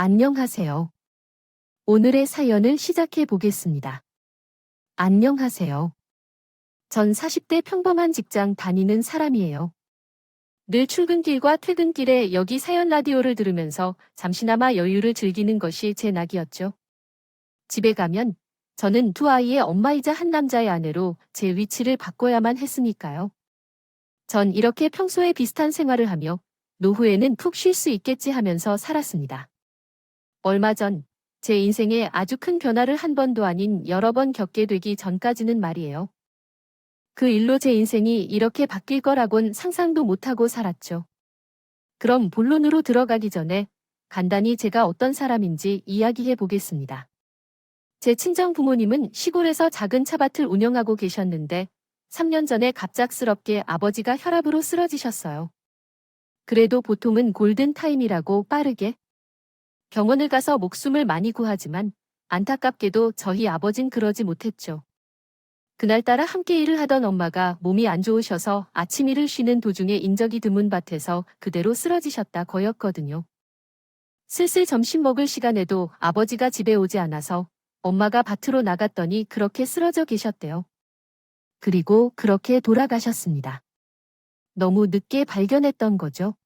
안녕하세요. 오늘의 사연을 시작해 보겠습니다. 안녕하세요. 전 40대 평범한 직장 다니는 사람이에요. 늘 출근길과 퇴근길에 여기 사연 라디오를 들으면서 잠시나마 여유를 즐기는 것이 제 낙이었죠. 집에 가면 저는 두 아이의 엄마이자 한 남자의 아내로 제 위치를 바꿔야만 했으니까요. 전 이렇게 평소에 비슷한 생활을 하며 노후에는 푹 쉴 수 있겠지 하면서 살았습니다. 얼마 전 제 인생에 아주 큰 변화를 한 번도 아닌 여러 번 겪게 되기 전까지는 말이에요. 그 일로 제 인생이 이렇게 바뀔 거라곤 상상도 못하고 살았죠. 그럼 본론으로 들어가기 전에 간단히 제가 어떤 사람인지 이야기해 보겠습니다. 제 친정 부모님은 시골에서 작은 차밭을 운영하고 계셨는데 3년 전에 갑작스럽게 아버지가 혈압으로 쓰러지셨어요. 그래도 보통은 골든타임이라고 빠르게 병원을 가서 목숨을 많이 구하지만 안타깝게도 저희 아버진 그러지 못했죠. 그날따라 함께 일을 하던 엄마가 몸이 안 좋으셔서 아침 일을 쉬는 도중에 인적이 드문 밭에서 그대로 쓰러지셨다 거였거든요. 슬슬 점심 먹을 시간에도 아버지가 집에 오지 않아서 엄마가 밭으로 나갔더니 그렇게 쓰러져 계셨대요. 그리고 그렇게 돌아가셨습니다. 너무 늦게 발견했던 거죠.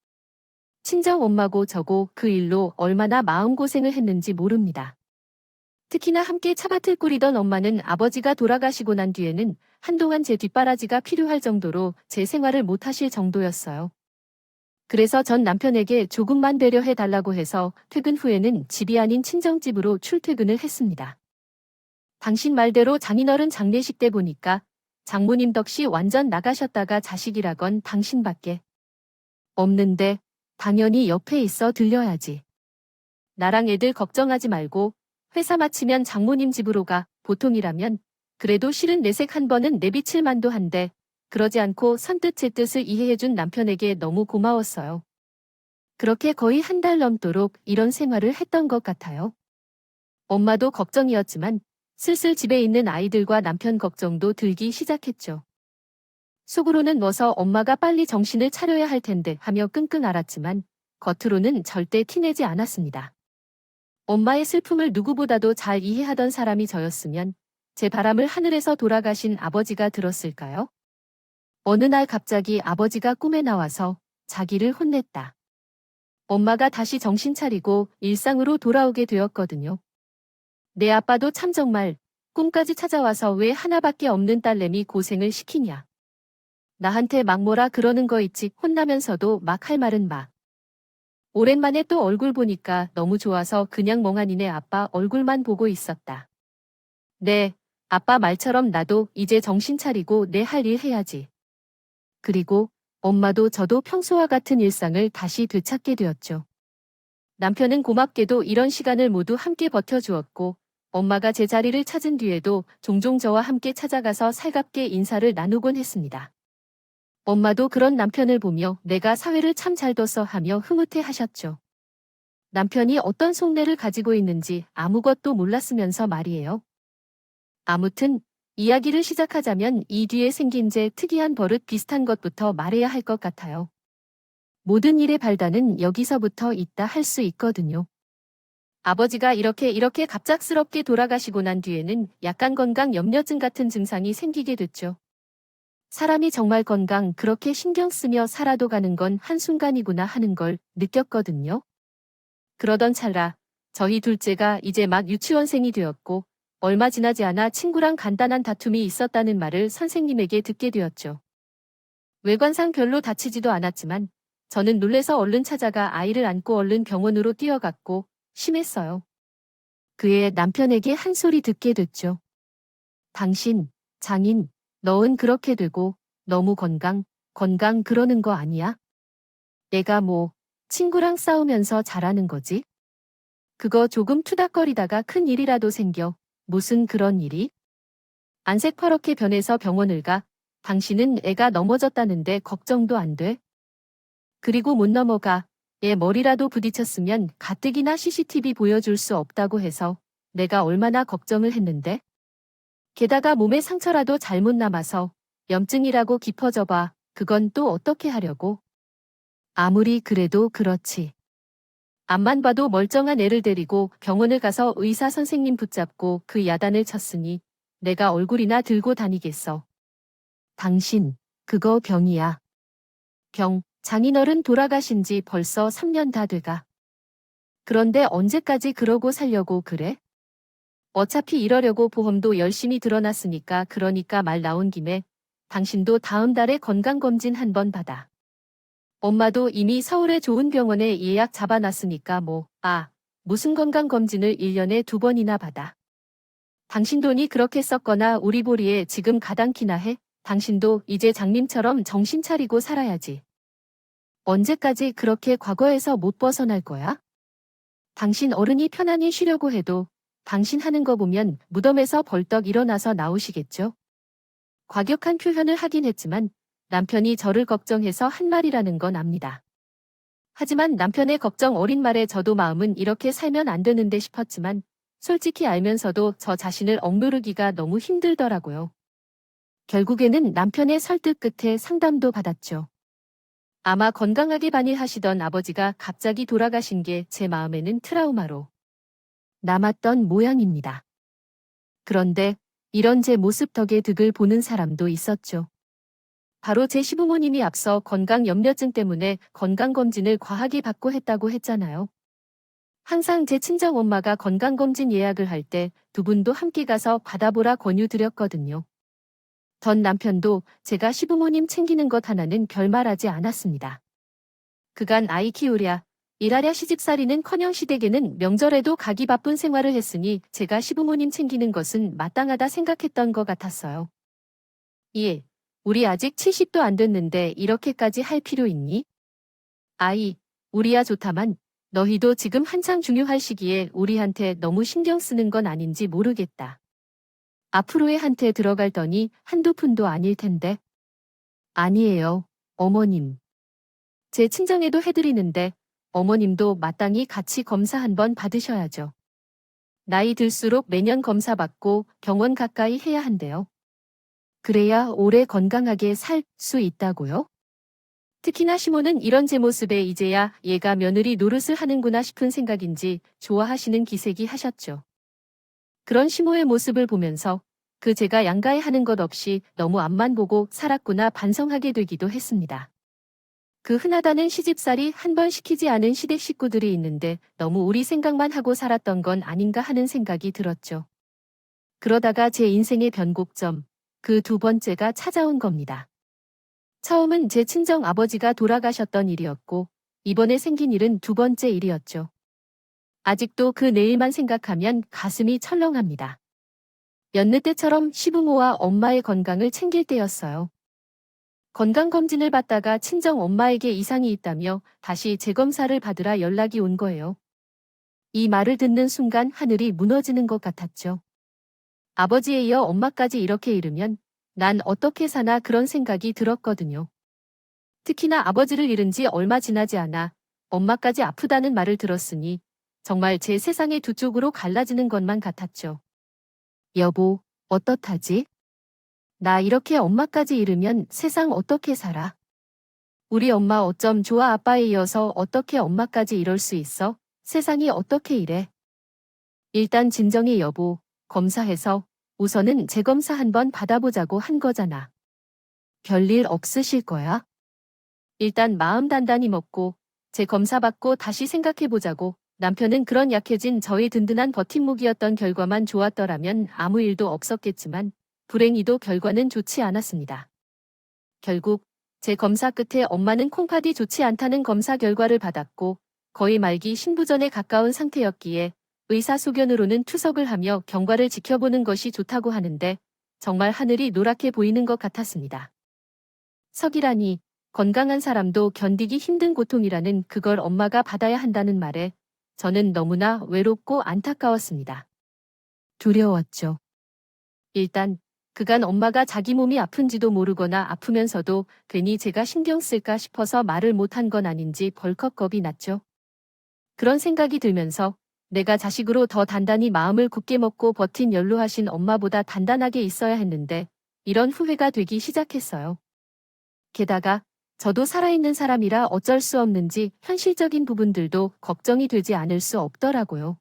친정 엄마고 저고 그 일로 얼마나 마음고생을 했는지 모릅니다. 특히나 함께 차밭을 꾸리던 엄마는 아버지가 돌아가시고 난 뒤에는 한동안 제 뒷바라지가 필요할 정도로 제 생활을 못하실 정도였어요. 그래서 전 남편에게 조금만 배려해 달라고 해서 퇴근 후에는 집이 아닌 친정집으로 출퇴근을 했습니다. 당신 말대로 장인어른 장례식 때 보니까 장모님 덕시 완전 나가셨다가 자식이라건 당신밖에 없는데 당연히 옆에 있어 들려야지. 나랑 애들 걱정하지 말고 회사 마치면 장모님 집으로 가. 보통이라면 그래도 실은 내색 한 번은 내비칠 만도 한데 그러지 않고 선뜻 제 뜻을 이해해준 남편에게 너무 고마웠어요. 그렇게 거의 한 달 넘도록 이런 생활을 했던 것 같아요. 엄마도 걱정이었지만 슬슬 집에 있는 아이들과 남편 걱정도 들기 시작했죠. 속으로는 뭐서 엄마가 빨리 정신을 차려야 할 텐데 하며 끙끙 앓았지만 겉으로는 절대 티내지 않았습니다. 엄마의 슬픔을 누구보다도 잘 이해하던 사람이 저였으면 제 바람을 하늘에서 돌아가신 아버지가 들었을까요? 어느 날 갑자기 아버지가 꿈에 나와서 자기를 혼냈다. 엄마가 다시 정신 차리고 일상으로 돌아오게 되었거든요. 내 아빠도 참 정말 꿈까지 찾아와서 왜 하나밖에 없는 딸내미 고생을 시키냐. 나한테 막 뭐라 그러는 거 있지. 혼나면서도 막 할 말은 막. 오랜만에 또 얼굴 보니까 너무 좋아서 그냥 멍하니네 아빠 얼굴만 보고 있었다. 네, 아빠 말처럼 나도 이제 정신 차리고 내 할 일 해야지. 그리고 엄마도 저도 평소와 같은 일상을 다시 되찾게 되었죠. 남편은 고맙게도 이런 시간을 모두 함께 버텨주었고 엄마가 제 자리를 찾은 뒤에도 종종 저와 함께 찾아가서 살갑게 인사를 나누곤 했습니다. 엄마도 그런 남편을 보며 내가 사회를 참 잘 뒀어 하며 흐뭇해 하셨죠. 남편이 어떤 속내를 가지고 있는지 아무것도 몰랐으면서 말이에요. 아무튼 이야기를 시작하자면 이 뒤에 생긴 제 특이한 버릇 비슷한 것부터 말해야 할 것 같아요. 모든 일의 발단은 여기서부터 있다 할 수 있거든요. 아버지가 이렇게 갑작스럽게 돌아가시고 난 뒤에는 약간 건강 염려증 같은 증상이 생기게 됐죠. 사람이 정말 건강 그렇게 신경 쓰며 살아도 가는 건 한순간이구나 하는 걸 느꼈거든요. 그러던 찰나 저희 둘째가 이제 막 유치원생이 되었고 얼마 지나지 않아 친구랑 간단한 다툼이 있었다는 말을 선생님에게 듣게 되었죠. 외관상 별로 다치지도 않았지만 저는 놀래서 얼른 찾아가 아이를 안고 얼른 병원으로 뛰어갔고 심했어요. 그의 남편에게 한 소리 듣게 됐죠. 당신, 장인, 너은 그렇게 되고 너무 건강 그러는 거 아니야? 내가 뭐 친구랑 싸우면서 잘하는 거지? 그거 조금 투닥거리다가 큰 일이라도 생겨. 무슨 그런 일이? 안 새파랗게 변해서 병원을 가. 당신은 애가 넘어졌다는데 걱정도 안 돼? 그리고 못 넘어가. 애 머리라도 부딪혔으면 가뜩이나 CCTV 보여줄 수 없다고 해서 내가 얼마나 걱정을 했는데? 게다가 몸에 상처라도 잘못 남아서 염증이라고 깊어져 봐. 그건 또 어떻게 하려고? 아무리 그래도 그렇지. 앞만 봐도 멀쩡한 애를 데리고 병원을 가서 의사 선생님 붙잡고 그 야단을 쳤으니 내가 얼굴이나 들고 다니겠어. 당신, 그거 병이야. 병, 장인어른 돌아가신 지 벌써 3년 다 돼가. 그런데 언제까지 그러고 살려고 그래? 어차피 이러려고 보험도 열심히 들어놨으니까 그러니까 말 나온 김에 당신도 다음 달에 건강검진 한번 받아. 엄마도 이미 서울의 좋은 병원에 예약 잡아놨으니까 무슨 건강검진을 1년에 2번이나 받아. 당신 돈이 그렇게 썼거나 우리 보리에 지금 가당키나 해? 당신도 이제 장님처럼 정신 차리고 살아야지. 언제까지 그렇게 과거에서 못 벗어날 거야? 당신 어른이 편안히 쉬려고 해도 당신 하는 거 보면 무덤에서 벌떡 일어나서 나오시겠죠? 과격한 표현을 하긴 했지만 남편이 저를 걱정해서 한 말이라는 건 압니다. 하지만 남편의 걱정 어린 말에 저도 마음은 이렇게 살면 안 되는데 싶었지만 솔직히 알면서도 저 자신을 억누르기가 너무 힘들더라고요. 결국에는 남편의 설득 끝에 상담도 받았죠. 아마 건강하게 반일하시던 아버지가 갑자기 돌아가신 게 제 마음에는 트라우마로 남았던 모양입니다. 그런데 이런 제 모습 덕에 득을 보는 사람도 있었죠. 바로 제 시부모님이 앞서 건강염려증 때문에 건강검진을 과하게 받고 했다고 했잖아요. 항상 제 친정엄마가 건강검진 예약을 할 때 두 분도 함께 가서 받아보라 권유드렸거든요. 전 남편도 제가 시부모님 챙기는 것 하나는 별말하지 않았습니다. 그간 아이 키우랴, 일하랴 시집살이는커녕 시댁에는 명절에도 가기 바쁜 생활을 했으니 제가 시부모님 챙기는 것은 마땅하다 생각했던 것 같았어요. 예, 우리 아직 70도 안 됐는데 이렇게까지 할 필요 있니? 아이, 우리야 좋다만 너희도 지금 한창 중요할 시기에 우리한테 너무 신경 쓰는 건 아닌지 모르겠다. 앞으로의 한테 들어갈 돈이 한두 푼도 아닐 텐데. 아니에요, 어머님. 제 친정에도 해드리는데 어머님도 마땅히 같이 검사 한번 받으셔야죠. 나이 들수록 매년 검사 받고 병원 가까이 해야 한대요. 그래야 오래 건강하게 살 수 있다고요? 특히나 시모는 이런 제 모습에 이제야 얘가 며느리 노릇을 하는구나 싶은 생각인지 좋아하시는 기색이 하셨죠. 그런 시모의 모습을 보면서 제가 양가에 하는 것 없이 너무 앞만 보고 살았구나 반성하게 되기도 했습니다. 흔하다는 시집살이 한 번 시키지 않은 시댁 식구들이 있는데 너무 우리 생각만 하고 살았던 건 아닌가 하는 생각이 들었죠. 그러다가 제 인생의 변곡점, 두 번째가 찾아온 겁니다. 처음은 제 친정 아버지가 돌아가셨던 일이었고 이번에 생긴 일은 두 번째 일이었죠. 아직도 내일만 생각하면 가슴이 철렁합니다. 여느 때처럼 시부모와 엄마의 건강을 챙길 때였어요. 건강검진을 받다가 친정 엄마에게 이상이 있다며 다시 재검사를 받으라 연락이 온 거예요. 이 말을 듣는 순간 하늘이 무너지는 것 같았죠. 아버지에 이어 엄마까지 이렇게 잃으면 난 어떻게 사나 그런 생각이 들었거든요. 특히나 아버지를 잃은 지 얼마 지나지 않아 엄마까지 아프다는 말을 들었으니 정말 제 세상의 두 쪽으로 갈라지는 것만 같았죠. 여보, 어떻하지? 나 이렇게 엄마까지 잃으면 세상 어떻게 살아? 우리 엄마 어쩜 좋아 아빠에 이어서 어떻게 엄마까지 이럴 수 있어? 세상이 어떻게 이래? 일단 진정해 여보, 검사해서 우선은 재검사 한번 받아보자고 한 거잖아. 별일 없으실 거야? 일단 마음 단단히 먹고 재검사 받고 다시 생각해보자고. 남편은 그런 약해진 저의 든든한 버팀목이었던 결과만 좋았더라면 아무 일도 없었겠지만 불행히도 결과는 좋지 않았습니다. 결국 제 검사 끝에 엄마는 콩팥이 좋지 않다는 검사 결과를 받았고 거의 말기 신부전에 가까운 상태였기에 의사 소견으로는 투석을 하며 경과를 지켜보는 것이 좋다고 하는데 정말 하늘이 노랗게 보이는 것 같았습니다. 석이라니 건강한 사람도 견디기 힘든 고통이라는 그걸 엄마가 받아야 한다는 말에 저는 너무나 외롭고 안타까웠습니다. 두려웠죠. 일단 그간 엄마가 자기 몸이 아픈지도 모르거나 아프면서도 괜히 제가 신경 쓸까 싶어서 말을 못한 건 아닌지 벌컥 겁이 났죠. 그런 생각이 들면서 내가 자식으로 더 단단히 마음을 굳게 먹고 버틴 연로하신 엄마보다 단단하게 있어야 했는데 이런 후회가 되기 시작했어요. 게다가 저도 살아있는 사람이라 어쩔 수 없는지 현실적인 부분들도 걱정이 되지 않을 수 없더라고요.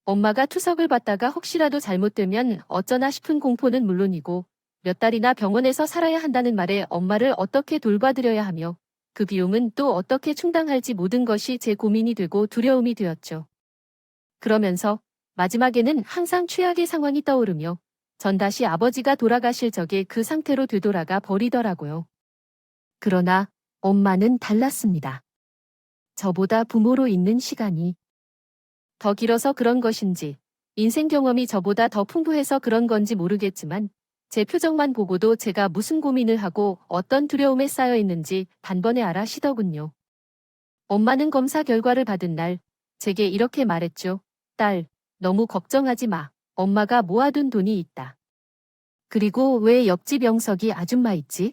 엄마가 투석을 받다가 혹시라도 잘못되면 어쩌나 싶은 공포는 물론이고 몇 달이나 병원에서 살아야 한다는 말에 엄마를 어떻게 돌봐드려야 하며 그 비용은 또 어떻게 충당할지 모든 것이 제 고민이 되고 두려움이 되었죠. 그러면서 마지막에는 항상 최악의 상황이 떠오르며 전 다시 아버지가 돌아가실 적에 그 상태로 되돌아가 버리더라고요. 그러나 엄마는 달랐습니다. 저보다 부모로 있는 시간이 더 길어서 그런 것인지, 인생 경험이 저보다 더 풍부해서 그런 건지 모르겠지만 제 표정만 보고도 제가 무슨 고민을 하고 어떤 두려움에 쌓여 있는지 단번에 알아시더군요. 엄마는 검사 결과를 받은 날 제게 이렇게 말했죠. 딸, 너무 걱정하지 마. 엄마가 모아둔 돈이 있다. 그리고 왜 옆집 영석이 아줌마 있지?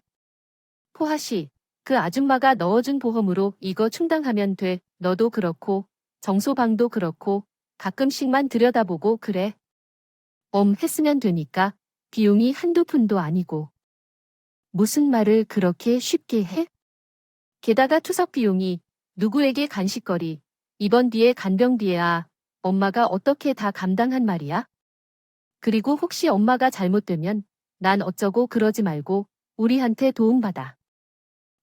포하씨, 그 아줌마가 넣어준 보험으로 이거 충당하면 돼. 너도 그렇고 정소방도 그렇고 가끔씩만 들여다보고 그래. 했으면 되니까 비용이 한두 푼도 아니고. 무슨 말을 그렇게 쉽게 해? 게다가 투석 비용이 누구에게 간식거리, 입원비에 간병비에 엄마가 어떻게 다 감당한 말이야? 그리고 혹시 엄마가 잘못되면 난 어쩌고 그러지 말고 우리한테 도움받아.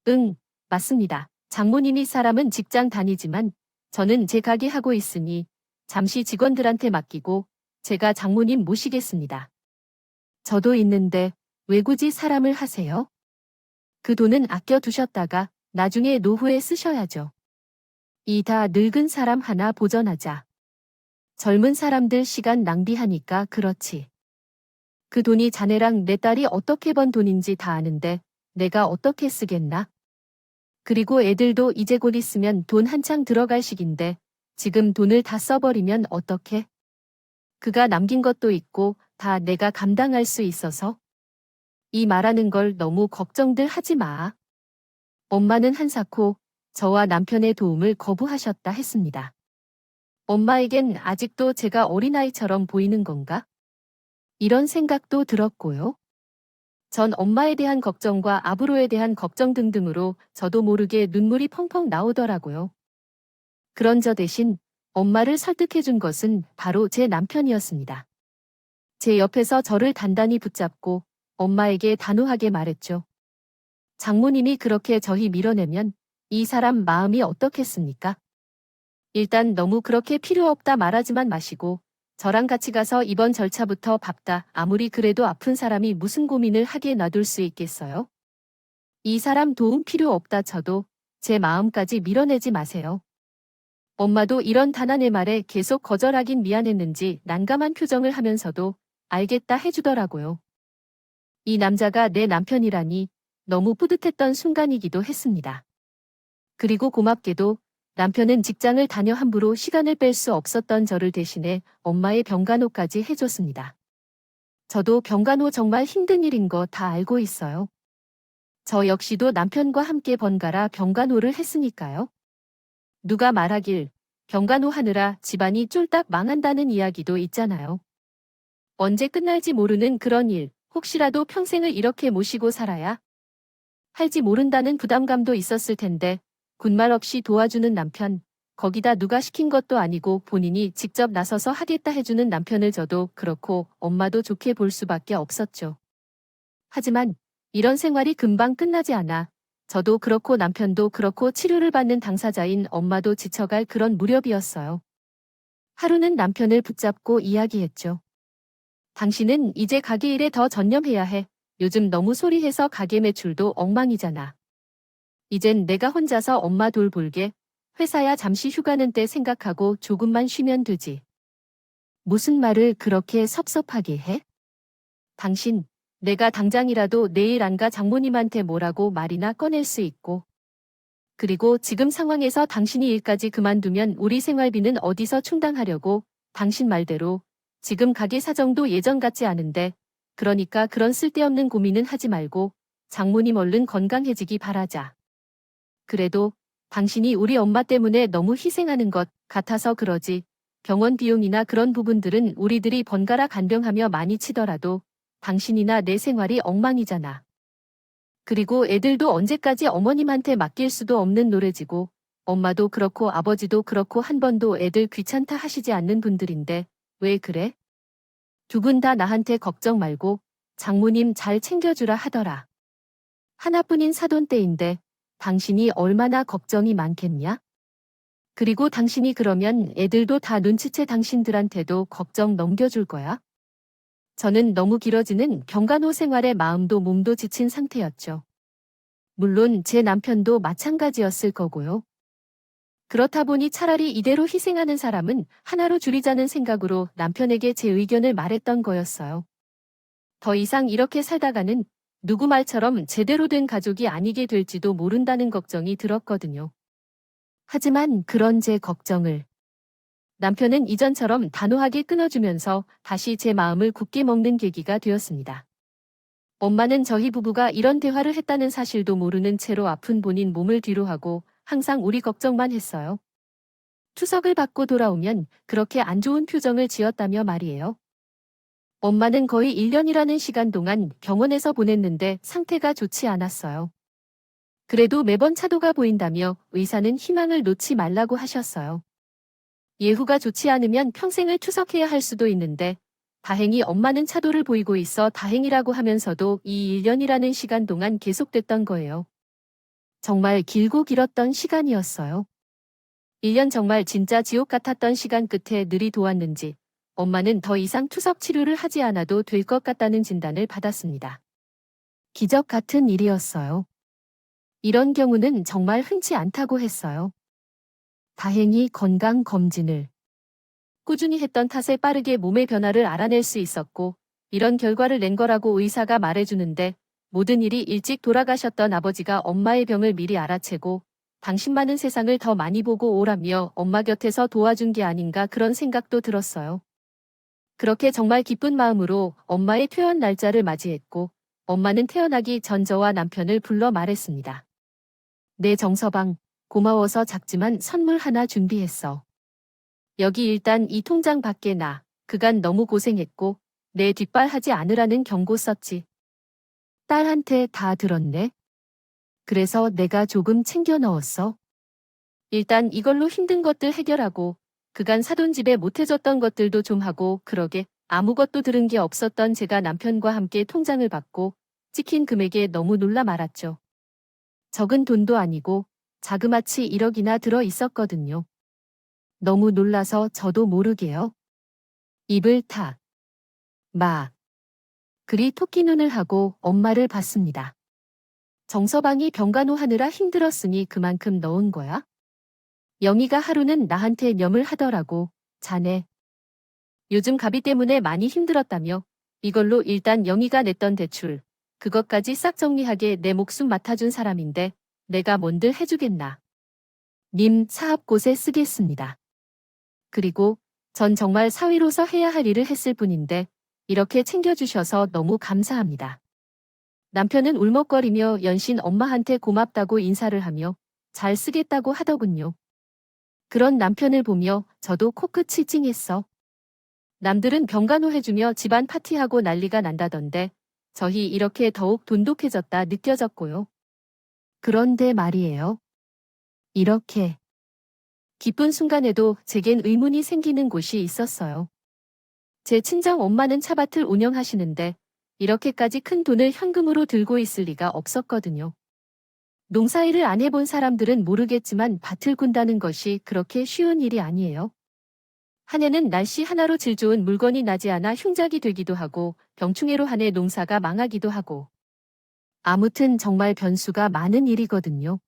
응, 맞습니다. 장모님이 사람은 직장 다니지만 저는 제 가게 하고 있으니 잠시 직원들한테 맡기고 제가 장모님 모시겠습니다. 저도 있는데 왜 굳이 사람을 하세요? 그 돈은 아껴 두셨다가 나중에 노후에 쓰셔야죠. 이 다 늙은 사람 하나 보전하자. 젊은 사람들 시간 낭비하니까 그렇지. 그 돈이 자네랑 내 딸이 어떻게 번 돈인지 다 아는데 내가 어떻게 쓰겠나? 그리고 애들도 이제 곧 있으면 돈 한창 들어갈 시기인데 지금 돈을 다 써버리면 어떡해? 그가 남긴 것도 있고 다 내가 감당할 수 있어서 이 말하는 걸 너무 걱정들 하지 마. 엄마는 한사코 저와 남편의 도움을 거부하셨다 했습니다. 엄마에겐 아직도 제가 어린아이처럼 보이는 건가? 이런 생각도 들었고요. 전 엄마에 대한 걱정과 아브로에 대한 걱정 등등으로 저도 모르게 눈물이 펑펑 나오더라고요. 그런 저 대신 엄마를 설득해준 것은 바로 제 남편이었습니다. 제 옆에서 저를 단단히 붙잡고 엄마에게 단호하게 말했죠. 장모님이 그렇게 저희 밀어내면 이 사람 마음이 어떻겠습니까? 일단 너무 그렇게 필요 없다 말하지만 마시고 저랑 같이 가서 이번 절차부터 밟다. 아무리 그래도 아픈 사람이 무슨 고민을 하게 놔둘 수 있겠어요? 이 사람 도움 필요 없다 쳐도 제 마음까지 밀어내지 마세요. 엄마도 이런 단안의 말에 계속 거절하긴 미안했는지 난감한 표정을 하면서도 알겠다 해주더라고요. 이 남자가 내 남편이라니 너무 뿌듯했던 순간이기도 했습니다. 그리고 고맙게도 남편은 직장을 다녀 함부로 시간을 뺄 수 없었던 저를 대신해 엄마의 병간호까지 해줬습니다. 저도 병간호 정말 힘든 일인 거 다 알고 있어요. 저 역시도 남편과 함께 번갈아 병간호를 했으니까요. 누가 말하길 병간호 하느라 집안이 쫄딱 망한다는 이야기도 있잖아요. 언제 끝날지 모르는 그런 일, 혹시라도 평생을 이렇게 모시고 살아야 할지 모른다는 부담감도 있었을 텐데 군말 없이 도와주는 남편, 거기다 누가 시킨 것도 아니고 본인이 직접 나서서 하겠다 해주는 남편을 저도 그렇고 엄마도 좋게 볼 수밖에 없었죠. 하지만 이런 생활이 금방 끝나지 않아 저도 그렇고 남편도 그렇고 치료를 받는 당사자인 엄마도 지쳐갈 그런 무렵이었어요. 하루는 남편을 붙잡고 이야기했죠. 당신은 이제 가게 일에 더 전념해야 해. 요즘 너무 소리해서 가게 매출도 엉망이잖아. 이젠 내가 혼자서 엄마 돌볼게. 회사야 잠시 휴가는 때 생각하고 조금만 쉬면 되지. 무슨 말을 그렇게 섭섭하게 해? 당신, 내가 당장이라도 내일 안 가 장모님한테 뭐라고 말이나 꺼낼 수 있고. 그리고 지금 상황에서 당신이 일까지 그만두면 우리 생활비는 어디서 충당하려고, 당신 말대로 지금 가게 사정도 예전 같지 않은데, 그러니까 그런 쓸데없는 고민은 하지 말고 장모님 얼른 건강해지기 바라자. 그래도 당신이 우리 엄마 때문에 너무 희생하는 것 같아서 그러지. 병원 비용이나 그런 부분들은 우리들이 번갈아 간병하며 많이 치더라도 당신이나 내 생활이 엉망이잖아. 그리고 애들도 언제까지 어머님한테 맡길 수도 없는 노래지고 엄마도 그렇고 아버지도 그렇고 한 번도 애들 귀찮다 하시지 않는 분들인데 왜 그래? 두 분 다 나한테 걱정 말고 장모님 잘 챙겨주라 하더라. 하나뿐인 사돈떼인데 당신이 얼마나 걱정이 많겠냐? 그리고 당신이 그러면 애들도 다 눈치채 당신들한테도 걱정 넘겨줄 거야? 저는 너무 길어지는 병간호 생활에 마음도 몸도 지친 상태였죠. 물론 제 남편도 마찬가지였을 거고요. 그렇다 보니 차라리 이대로 희생하는 사람은 하나로 줄이자는 생각으로 남편에게 제 의견을 말했던 거였어요. 더 이상 이렇게 살다가는 누구 말처럼 제대로 된 가족이 아니게 될지도 모른다는 걱정이 들었거든요. 하지만 그런 제 걱정을 남편은 이전처럼 단호하게 끊어주면서 다시 제 마음을 굳게 먹는 계기가 되었습니다. 엄마는 저희 부부가 이런 대화를 했다는 사실도 모르는 채로 아픈 본인 몸을 뒤로하고 항상 우리 걱정만 했어요. 추석을 받고 돌아오면 그렇게 안 좋은 표정을 지었다며 말이에요. 엄마는 거의 1년이라는 시간 동안 병원에서 보냈는데 상태가 좋지 않았어요. 그래도 매번 차도가 보인다며 의사는 희망을 놓지 말라고 하셨어요. 예후가 좋지 않으면 평생을 투석해야 할 수도 있는데 다행히 엄마는 차도를 보이고 있어 다행이라고 하면서도 이 1년이라는 시간 동안 계속됐던 거예요. 정말 길고 길었던 시간이었어요. 1년 정말 진짜 지옥 같았던 시간 끝에 느리 도왔는지 엄마는 더 이상 투석 치료를 하지 않아도 될 것 같다는 진단을 받았습니다. 기적 같은 일이었어요. 이런 경우는 정말 흔치 않다고 했어요. 다행히 건강 검진을 꾸준히 했던 탓에 빠르게 몸의 변화를 알아낼 수 있었고 이런 결과를 낸 거라고 의사가 말해주는데 모든 일이 일찍 돌아가셨던 아버지가 엄마의 병을 미리 알아채고 당신만은 세상을 더 많이 보고 오라며 엄마 곁에서 도와준 게 아닌가 그런 생각도 들었어요. 그렇게 정말 기쁜 마음으로 엄마의 퇴원 날짜를 맞이했고 엄마는 태어나기 전 저와 남편을 불러 말했습니다. 네 정서방, 고마워서 작지만 선물 하나 준비했어. 여기 일단 이 통장 밖에 놔. 그간 너무 고생했고 내 뒷발하지 않으라는 경고 썼지. 딸한테 다 들었네. 그래서 내가 조금 챙겨 넣었어. 일단 이걸로 힘든 것들 해결하고 그간 사돈 집에 못해줬던 것들도 좀 하고 그러게 아무것도 들은 게 없었던 제가 남편과 함께 통장을 받고 찍힌 금액에 너무 놀라 말았죠. 적은 돈도 아니고 자그마치 1억이나 들어 있었거든요. 너무 놀라서 저도 모르게요. 입을 탁. 막. 그리 토끼 눈을 하고 엄마를 봤습니다. 정서방이 병간호 하느라 힘들었으니 그만큼 넣은 거야? 영희가 하루는 나한테 염을 하더라고. 자네. 요즘 가비 때문에 많이 힘들었다며 이걸로 일단 영희가 냈던 대출. 그것까지 싹 정리하게 내 목숨 맡아준 사람인데 내가 뭔들 해주겠나. 님 사업곳에 쓰겠습니다. 그리고 전 정말 사위로서 해야 할 일을 했을 뿐인데 이렇게 챙겨주셔서 너무 감사합니다. 남편은 울먹거리며 연신 엄마한테 고맙다고 인사를 하며 잘 쓰겠다고 하더군요. 그런 남편을 보며 저도 코끝이 찡했어. 남들은 병간호 해주며 집안 파티하고 난리가 난다던데 저희 이렇게 더욱 돈독해졌다 느껴졌고요. 그런데 말이에요. 이렇게 기쁜 순간에도 제겐 의문이 생기는 곳이 있었어요. 제 친정 엄마는 차밭을 운영하시는데 이렇게까지 큰 돈을 현금으로 들고 있을 리가 없었거든요. 농사일을 안 해본 사람들은 모르겠지만 밭을 군다는 것이 그렇게 쉬운 일이 아니에요. 한 해는 날씨 하나로 질 좋은 물건이 나지 않아 흉작이 되기도 하고 병충해로 한 해 농사가 망하기도 하고 아무튼 정말 변수가 많은 일이거든요.